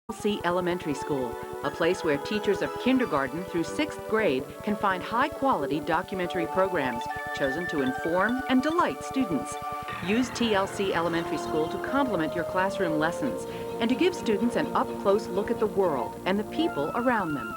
TLC Elementary School, a place where teachers of kindergarten through 6th grade can find high-quality documentary programs chosen to inform and delight students. Use TLC Elementary School to complement your classroom lessons and to give students an up-close look at the world and the people around them.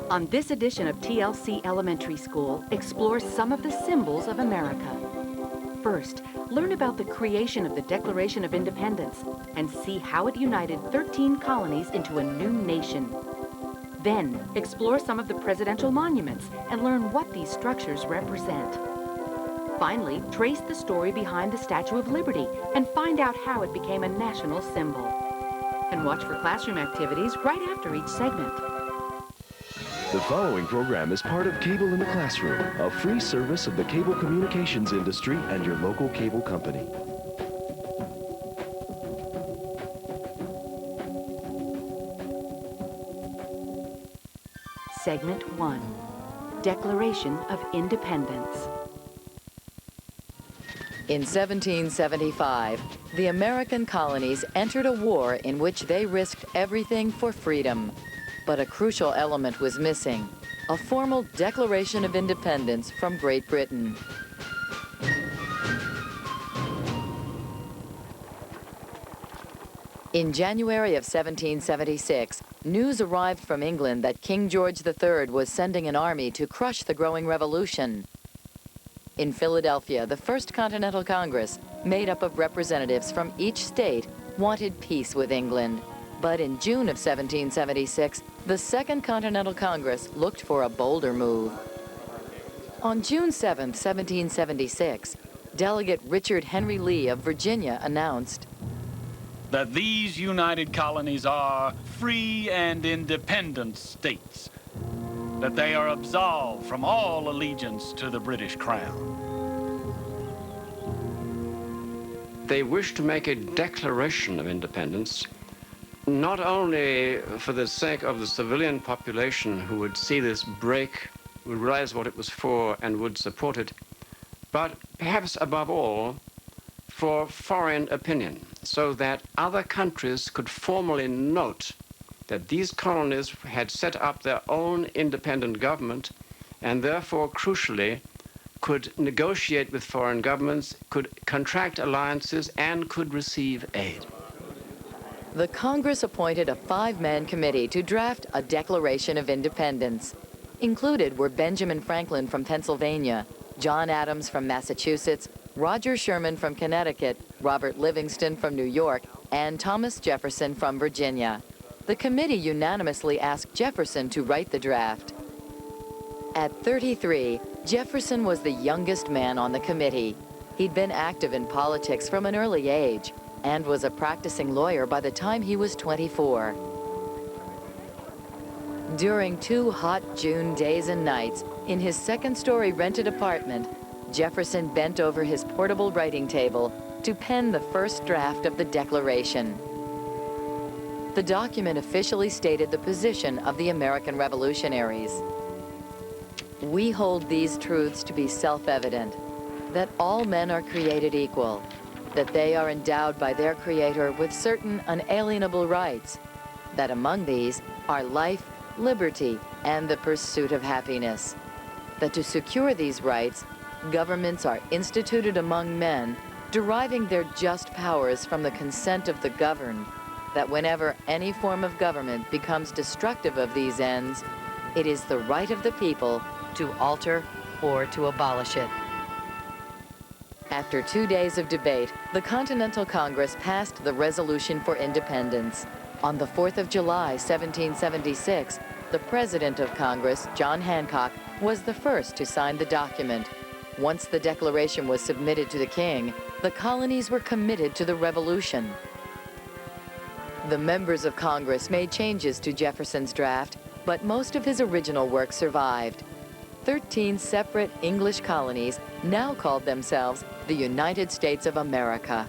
On this edition of TLC Elementary School, explore some of the symbols of America. First, learn about the creation of the Declaration of Independence and see how it united 13 colonies into a new nation. Then, explore some of the presidential monuments and learn what these structures represent. Finally, trace the story behind the Statue of Liberty and find out how it became a national symbol. And watch for classroom activities right after each segment. The following program is part of Cable in the Classroom, a free service of the cable communications industry and your local cable company. Segment 1, Declaration of Independence. In 1775, the American colonies entered a war in which they risked everything for freedom. But a crucial element was missing, a formal Declaration of Independence from Great Britain. In January of 1776, news arrived from England that King George III was sending an army to crush the growing revolution. In Philadelphia, the First Continental Congress, made up of representatives from each state, wanted peace with England. But in June of 1776, the Second Continental Congress looked for a bolder move. On June 7, 1776, Delegate Richard Henry Lee of Virginia announced that these united colonies are free and independent states, that they are absolved from all allegiance to the British Crown. They wish to make a declaration of independence, not only for the sake of the civilian population who would see this break, would realize what it was for and would support it, but perhaps above all, for foreign opinion, so that other countries could formally note that these colonies had set up their own independent government and therefore, crucially, could negotiate with foreign governments, could contract alliances, and could receive aid. The Congress appointed a 5-man committee to draft a Declaration of Independence. Included were Benjamin Franklin from Pennsylvania, John Adams from Massachusetts, Roger Sherman from Connecticut, Robert Livingston from New York, and Thomas Jefferson from Virginia. The committee unanimously asked Jefferson to write the draft. At 33, Jefferson was the youngest man on the committee. He'd been active in politics from an early age and was a practicing lawyer by the time he was 24. During 2 hot June days and nights, in his second-story rented apartment, Jefferson bent over his portable writing table to pen the first draft of the Declaration. The document officially stated the position of the American revolutionaries. We hold these truths to be self-evident, that all men are created equal, that they are endowed by their Creator with certain unalienable rights, that among these are life, liberty, and the pursuit of happiness, that to secure these rights, governments are instituted among men, deriving their just powers from the consent of the governed, that whenever any form of government becomes destructive of these ends, it is the right of the people to alter or to abolish it. After 2 days of debate, the Continental Congress passed the Resolution for Independence. On the 4th of July, 1776, the President of Congress, John Hancock, was the first to sign the document. Once the declaration was submitted to the King, the colonies were committed to the Revolution. The members of Congress made changes to Jefferson's draft, but most of his original work survived. 13 separate English colonies now called themselves the United States of America.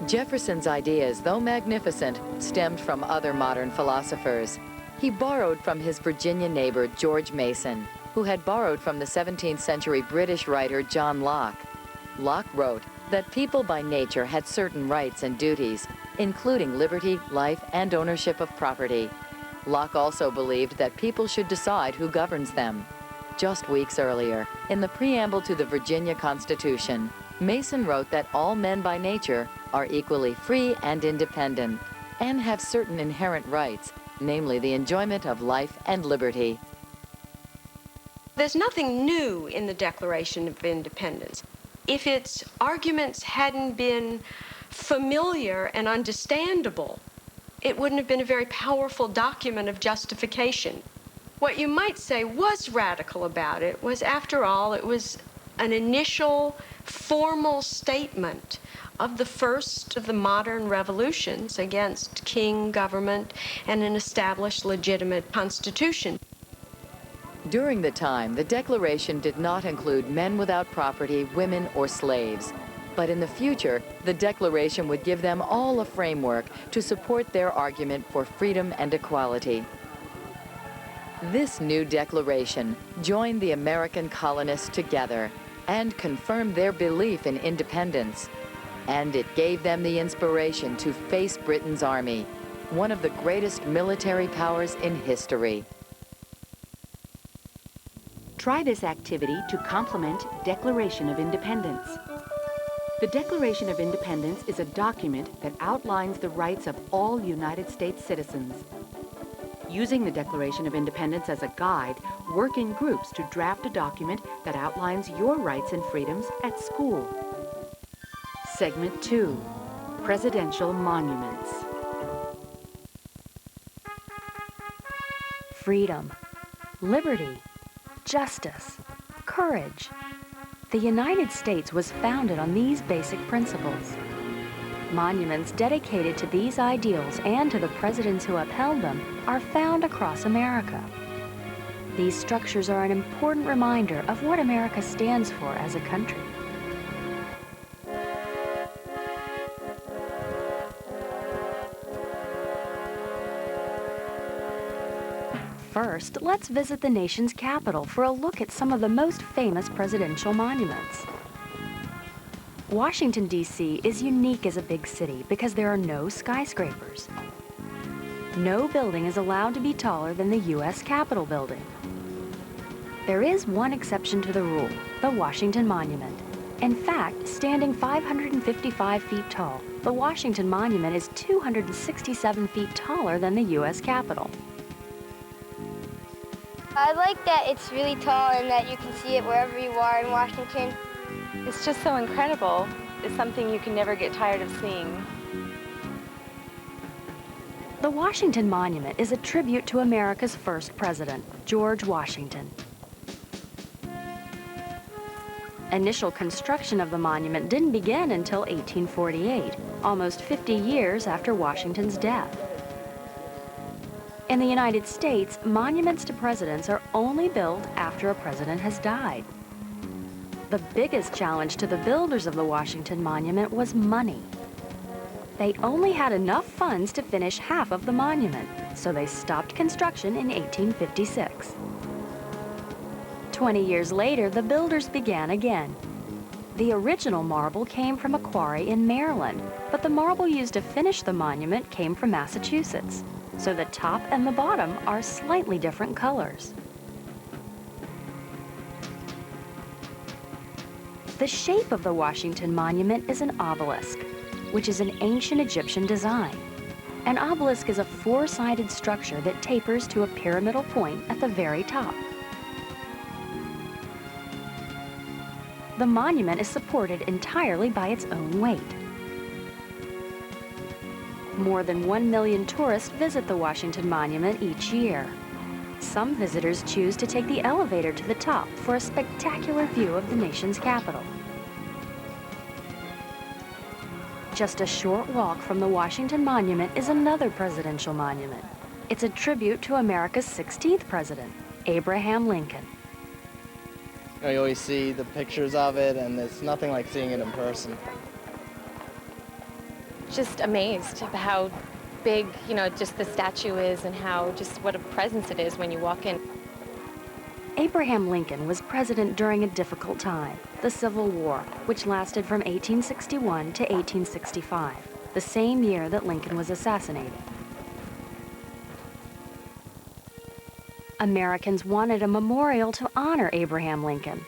Jefferson's ideas, though magnificent, stemmed from other modern philosophers. He borrowed from his Virginia neighbor, George Mason, who had borrowed from the 17th century British writer John Locke. Locke wrote that people by nature had certain rights and duties, including liberty, life, and ownership of property. Locke also believed that people should decide who governs them. Just weeks earlier, in the preamble to the Virginia Constitution, Mason wrote that all men by nature are equally free and independent and have certain inherent rights, namely the enjoyment of life and liberty. There's nothing new in the Declaration of Independence. If its arguments hadn't been familiar and understandable, it wouldn't have been a very powerful document of justification. What you might say was radical about it was, after all, it was an initial formal statement of the first of the modern revolutions against king government and an established legitimate constitution. During the time, the Declaration did not include men without property, women, or slaves. But in the future, the Declaration would give them all a framework to support their argument for freedom and equality. This new declaration joined the American colonists together and confirmed their belief in independence. And it gave them the inspiration to face Britain's army, one of the greatest military powers in history. Try this activity to complement Declaration of Independence. The Declaration of Independence is a document that outlines the rights of all United States citizens. Using the Declaration of Independence as a guide, work in groups to draft a document that outlines your rights and freedoms at school. Segment 2, Presidential Monuments. Freedom, liberty, justice, courage. The United States was founded on these basic principles. Monuments dedicated to these ideals and to the presidents who upheld them are found across America. These structures are an important reminder of what America stands for as a country. First, let's visit the nation's capital for a look at some of the most famous presidential monuments. Washington, D.C. is unique as a big city because there are no skyscrapers. No building is allowed to be taller than the U.S. Capitol building. There is one exception to the rule, the Washington Monument. In fact, standing 555 feet tall, the Washington Monument is 267 feet taller than the U.S. Capitol. I like that it's really tall and that you can see it wherever you are in Washington. It's just so incredible. It's something you can never get tired of seeing. The Washington Monument is a tribute to America's first president, George Washington. Initial construction of the monument didn't begin until 1848, almost 50 years after Washington's death. In the United States, monuments to presidents are only built after a president has died. The biggest challenge to the builders of the Washington Monument was money. They only had enough funds to finish half of the monument, so they stopped construction in 1856. 20 years later, the builders began again. The original marble came from a quarry in Maryland, but the marble used to finish the monument came from Massachusetts. So the top and the bottom are slightly different colors. The shape of the Washington Monument is an obelisk, which is an ancient Egyptian design. An obelisk is a four-sided structure that tapers to a pyramidal point at the very top. The monument is supported entirely by its own weight. More than 1 million tourists visit the Washington Monument each year. Some visitors choose to take the elevator to the top for a spectacular view of the nation's capital. Just a short walk from the Washington Monument is another presidential monument. It's a tribute to America's 16th president, Abraham Lincoln. You always see the pictures of it, and it's nothing like seeing it in person. Just amazed at how big, just the statue is and how just what a presence it is when you walk in. Abraham Lincoln was president during a difficult time, the Civil War, which lasted from 1861 to 1865, the same year that Lincoln was assassinated. Americans wanted a memorial to honor Abraham Lincoln.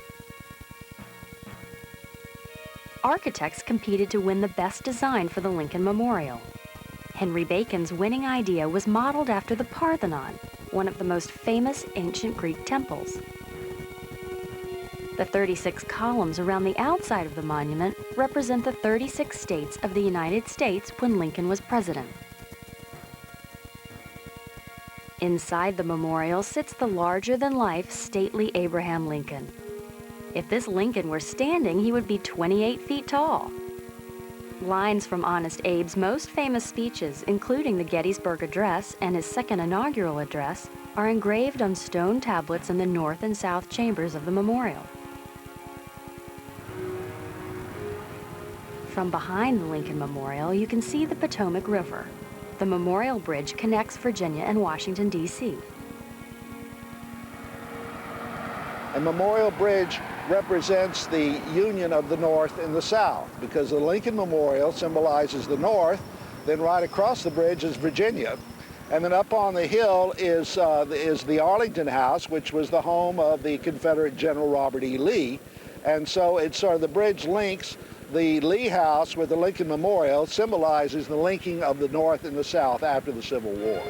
Architects competed to win the best design for the Lincoln Memorial. Henry Bacon's winning idea was modeled after the Parthenon, one of the most famous ancient Greek temples. The 36 columns around the outside of the monument represent the 36 states of the United States when Lincoln was president. Inside the memorial sits the larger-than-life, stately Abraham Lincoln. If this Lincoln were standing, he would be 28 feet tall. Lines from Honest Abe's most famous speeches, including the Gettysburg Address and his second inaugural address, are engraved on stone tablets in the north and south chambers of the memorial. From behind the Lincoln Memorial, you can see the Potomac River. The Memorial Bridge connects Virginia and Washington, D.C. A Memorial Bridge represents the union of the North and the South, because the Lincoln Memorial symbolizes the North, then right across the bridge is Virginia, and then up on the hill is the Arlington House, which was the home of the Confederate General Robert E. Lee, and so it's sort of the bridge links the Lee House with the Lincoln Memorial, symbolizes the linking of the North and the South after the Civil War.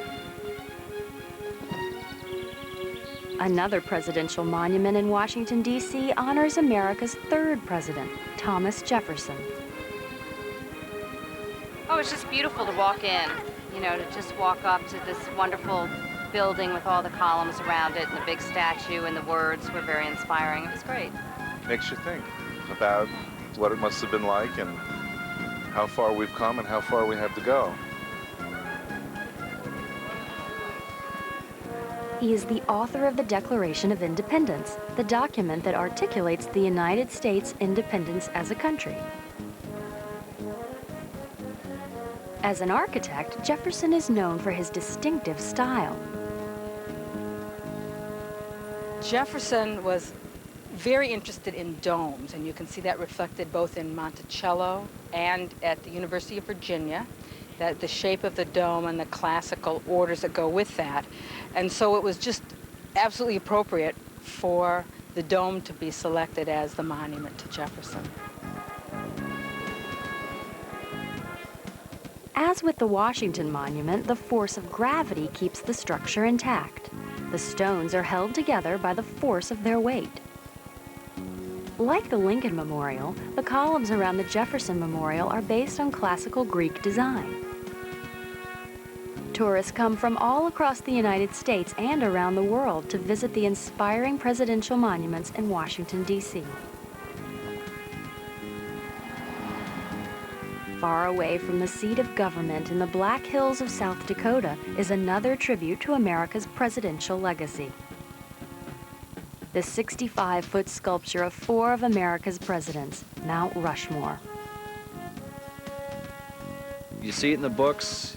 Another presidential monument in Washington, D.C. honors America's third president, Thomas Jefferson. Oh, it's just beautiful to walk in, to just walk up to this wonderful building with all the columns around it and the big statue, and the words were very inspiring. It was great. Makes you think about what it must have been like and how far we've come and how far we have to go. He is the author of the Declaration of Independence, the document that articulates the United States' independence as a country. As an architect, Jefferson is known for his distinctive style. Jefferson was very interested in domes, and you can see that reflected both in Monticello and at the University of Virginia, that the shape of the dome and the classical orders that go with that. And so it was just absolutely appropriate for the dome to be selected as the monument to Jefferson. As with the Washington Monument, the force of gravity keeps the structure intact. The stones are held together by the force of their weight. Like the Lincoln Memorial, the columns around the Jefferson Memorial are based on classical Greek design. Tourists come from all across the United States and around the world to visit the inspiring presidential monuments in Washington, D.C. Far away from the seat of government in the Black Hills of South Dakota is another tribute to America's presidential legacy. The 65-foot sculpture of 4 of America's presidents, Mount Rushmore. You see it in the books,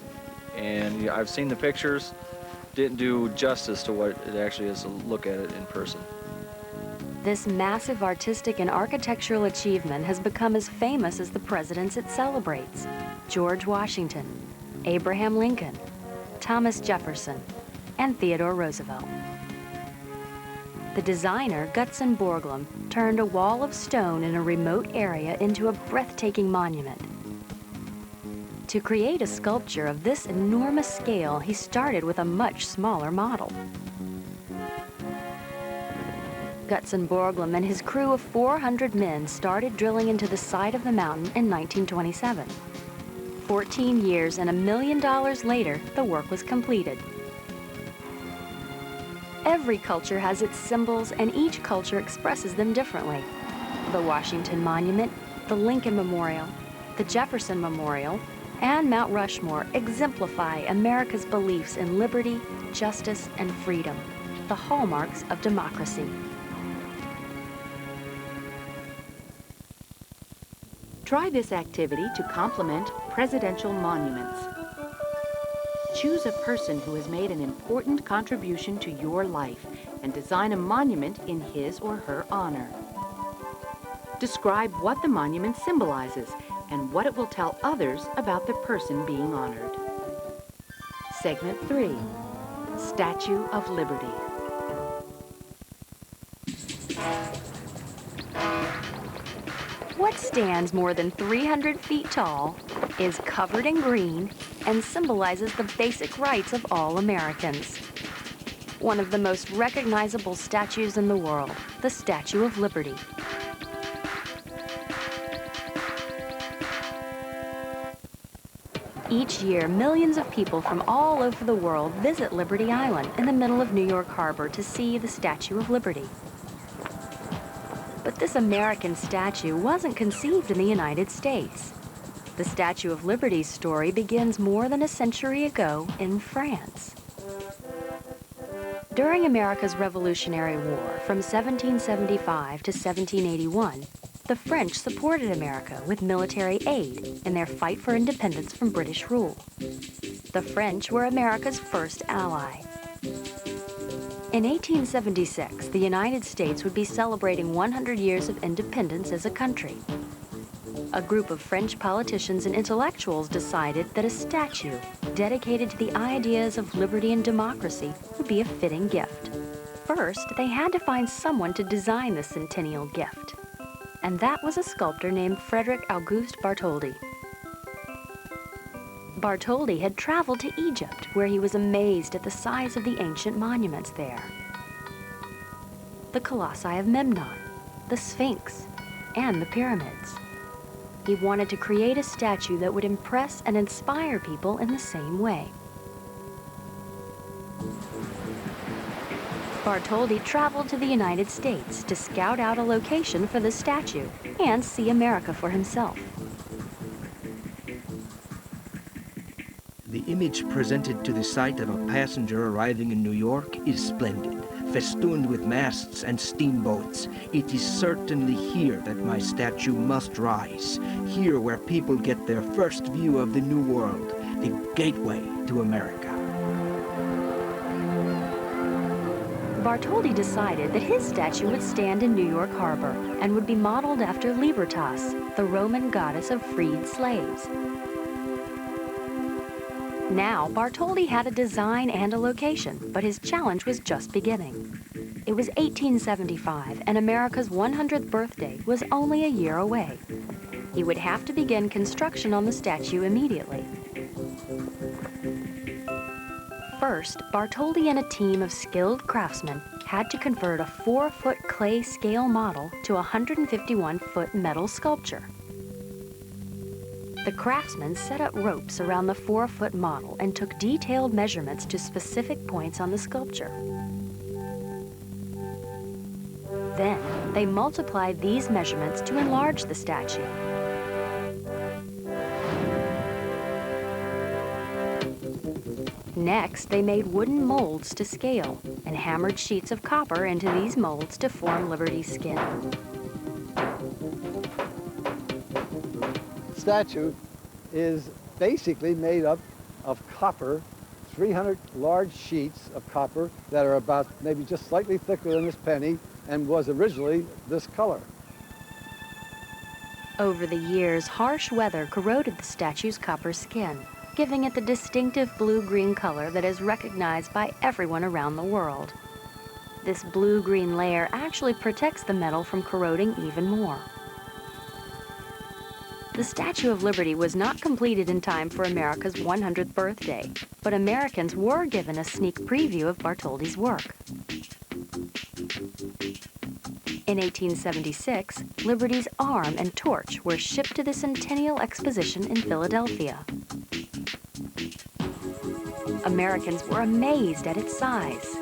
and I've seen the pictures. Didn't do justice to what it actually is to look at it in person. This massive artistic and architectural achievement has become as famous as the presidents it celebrates: George Washington, Abraham Lincoln, Thomas Jefferson, and Theodore Roosevelt. The designer, Gutzon Borglum, turned a wall of stone in a remote area into a breathtaking monument. To create a sculpture of this enormous scale, he started with a much smaller model. Gutzon Borglum and his crew of 400 men started drilling into the side of the mountain in 1927. 14 years and $1 million later, the work was completed. Every culture has its symbols, and each culture expresses them differently. The Washington Monument, the Lincoln Memorial, the Jefferson Memorial, and Mount Rushmore exemplify America's beliefs in liberty, justice, and freedom, the hallmarks of democracy. Try this activity to complement presidential monuments. choose a person who has made an important contribution to your life and design a monument in his or her honor. Describe what the monument symbolizes and what it will tell others about the person being honored. Segment 3, Statue of Liberty. What stands more than 300 feet tall, is covered in green, and symbolizes the basic rights of all Americans. One of the most recognizable statues in the world, the Statue of Liberty. Each year, millions of people from all over the world visit Liberty Island in the middle of New York Harbor to see the Statue of Liberty. But this American statue wasn't conceived in the United States. The Statue of Liberty's story begins more than a century ago in France. During America's Revolutionary War from 1775 to 1781, the French supported America with military aid in their fight for independence from British rule. The French were America's first ally. In 1876, the United States would be celebrating 100 years of independence as a country. A group of French politicians and intellectuals decided that a statue dedicated to the ideas of liberty and democracy would be a fitting gift. First, they had to find someone to design the centennial gift, and that was a sculptor named Frederick Auguste Bartholdi. Bartholdi had traveled to Egypt, where he was amazed at the size of the ancient monuments there. The Colossi of Memnon, the Sphinx, and the pyramids. He wanted to create a statue that would impress and inspire people in the same way. Bartholdi traveled to the United States to scout out a location for the statue and see America for himself. The image presented to the sight of a passenger arriving in New York is splendid, festooned with masts and steamboats. It is certainly here that my statue must rise, here where people get their first view of the New World, the gateway to America. Bartholdi decided that his statue would stand in New York Harbor and would be modeled after Libertas, the Roman goddess of freed slaves. Now, Bartholdi had a design and a location, but his challenge was just beginning. It was 1875, and America's 100th birthday was only a year away. He would have to begin construction on the statue immediately. First, Bartholdi and a team of skilled craftsmen had to convert a 4-foot clay scale model to a 151-foot metal sculpture. The craftsmen set up ropes around the 4-foot model and took detailed measurements to specific points on the sculpture. Then, they multiplied these measurements to enlarge the statue. Next, they made wooden molds to scale and hammered sheets of copper into these molds to form Liberty's skin. Statue is basically made up of copper, 300 large sheets of copper that are about maybe just slightly thicker than this penny and was originally this color. Over the years, harsh weather corroded the statue's copper skin, giving it the distinctive blue-green color that is recognized by everyone around the world. This blue-green layer actually protects the metal from corroding even more. The Statue of Liberty was not completed in time for America's 100th birthday, but Americans were given a sneak preview of Bartholdi's work. In 1876, Liberty's arm and torch were shipped to the Centennial Exposition in Philadelphia. Americans were amazed at its size.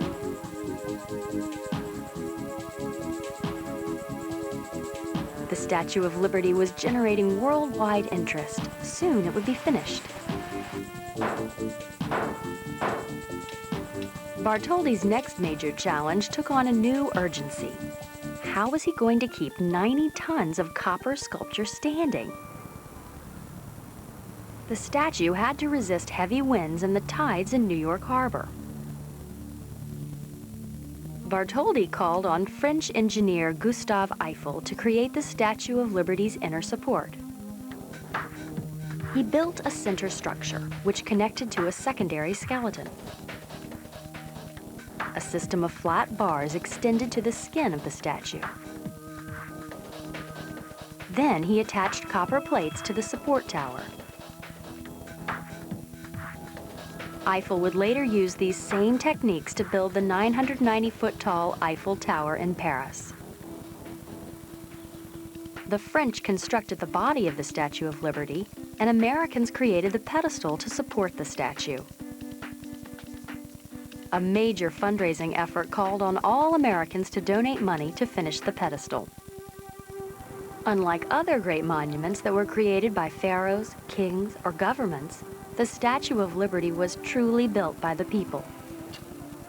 The Statue of Liberty was generating worldwide interest. Soon it would be finished. Bartholdi's next major challenge took on a new urgency. How was he going to keep 90 tons of copper sculpture standing? the statue had to resist heavy winds and the tides in New York Harbor. Bartholdi called on French engineer Gustave Eiffel to create the Statue of Liberty's inner support. He built a center structure, which connected to a secondary skeleton. A system of flat bars extended to the skin of the statue. Then he attached copper plates to the support tower. Eiffel would later use these same techniques to build the 990-foot-tall Eiffel Tower in Paris. The French constructed the body of the Statue of Liberty, and Americans created the pedestal to support the statue. A major fundraising effort called on all Americans to donate money to finish the pedestal. Unlike other great monuments that were created by pharaohs, kings, or governments, the Statue of Liberty was truly built by the people.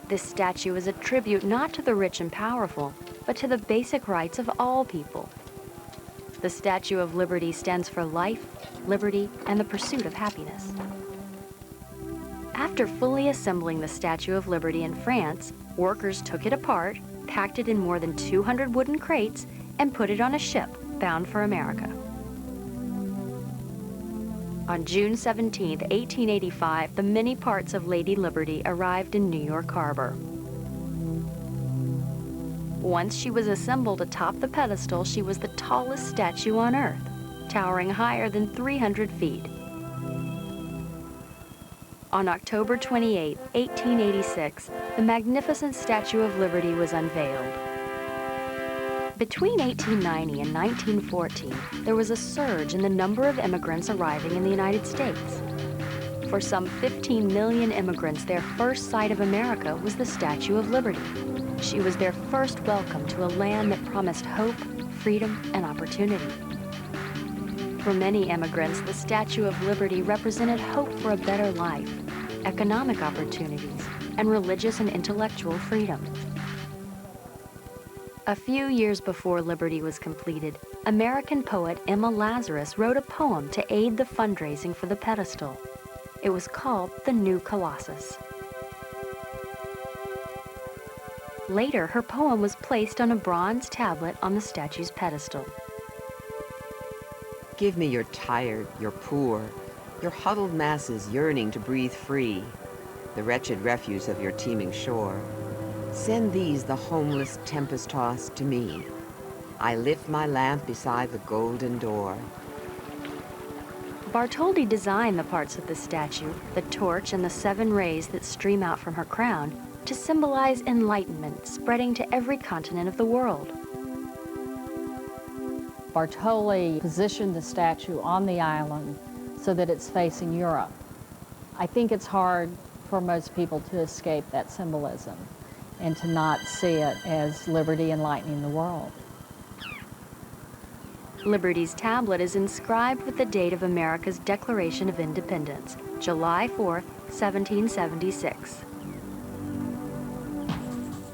This statue is a tribute not to the rich and powerful, but to the basic rights of all people. The Statue of Liberty stands for life, liberty, and the pursuit of happiness. After fully assembling the Statue of Liberty in France, workers took it apart, packed it in more than 200 wooden crates, and put it on a ship bound for America. On June 17, 1885, the many parts of Lady Liberty arrived in New York Harbor. Once she was assembled atop the pedestal, she was the tallest statue on Earth, towering higher than 300 feet. On October 28, 1886, the magnificent Statue of Liberty was unveiled. Between 1890 and 1914, there was a surge in the number of immigrants arriving in the United States. For some 15 million immigrants, their first sight of America was the Statue of Liberty. She was their first welcome to a land that promised hope, freedom, and opportunity. For many immigrants, the Statue of Liberty represented hope for a better life, economic opportunities, and religious and intellectual freedom. A few years before Liberty was completed, American poet Emma Lazarus wrote a poem to aid the fundraising for the pedestal. It was called The New Colossus. Later, her poem was placed on a bronze tablet on the statue's pedestal. Give me your tired, your poor, your huddled masses yearning to breathe free, the wretched refuse of your teeming shore. Send these, the homeless, tempest-tossed, to me. I lift my lamp beside the golden door. Bartholdi designed the parts of the statue, the torch and the 7 rays that stream out from her crown, to symbolize enlightenment spreading to every continent of the world. Bartholdi positioned the statue on the island so that it's facing Europe. I think it's hard for most people to escape that symbolism and to not see it as liberty enlightening the world. Liberty's tablet is inscribed with the date of America's Declaration of Independence, July 4, 1776.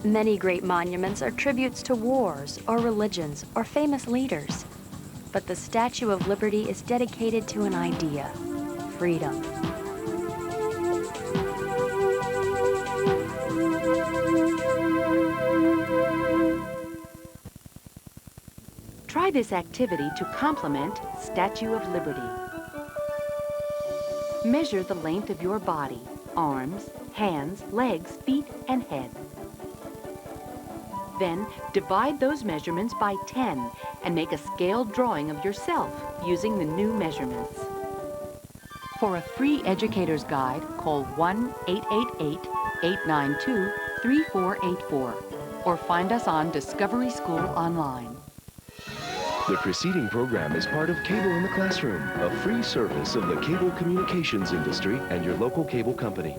Many great monuments are tributes to wars or religions or famous leaders. But the Statue of Liberty is dedicated to an idea: freedom. Try this activity to complement Statue of Liberty. Measure the length of your body, arms, hands, legs, feet, and head. Then divide those measurements by 10 and make a scaled drawing of yourself using the new measurements. For a free educator's guide, call 1-888-892-3484 or find us on Discovery School Online. The preceding program is part of Cable in the Classroom, a free service of the cable communications industry and your local cable company.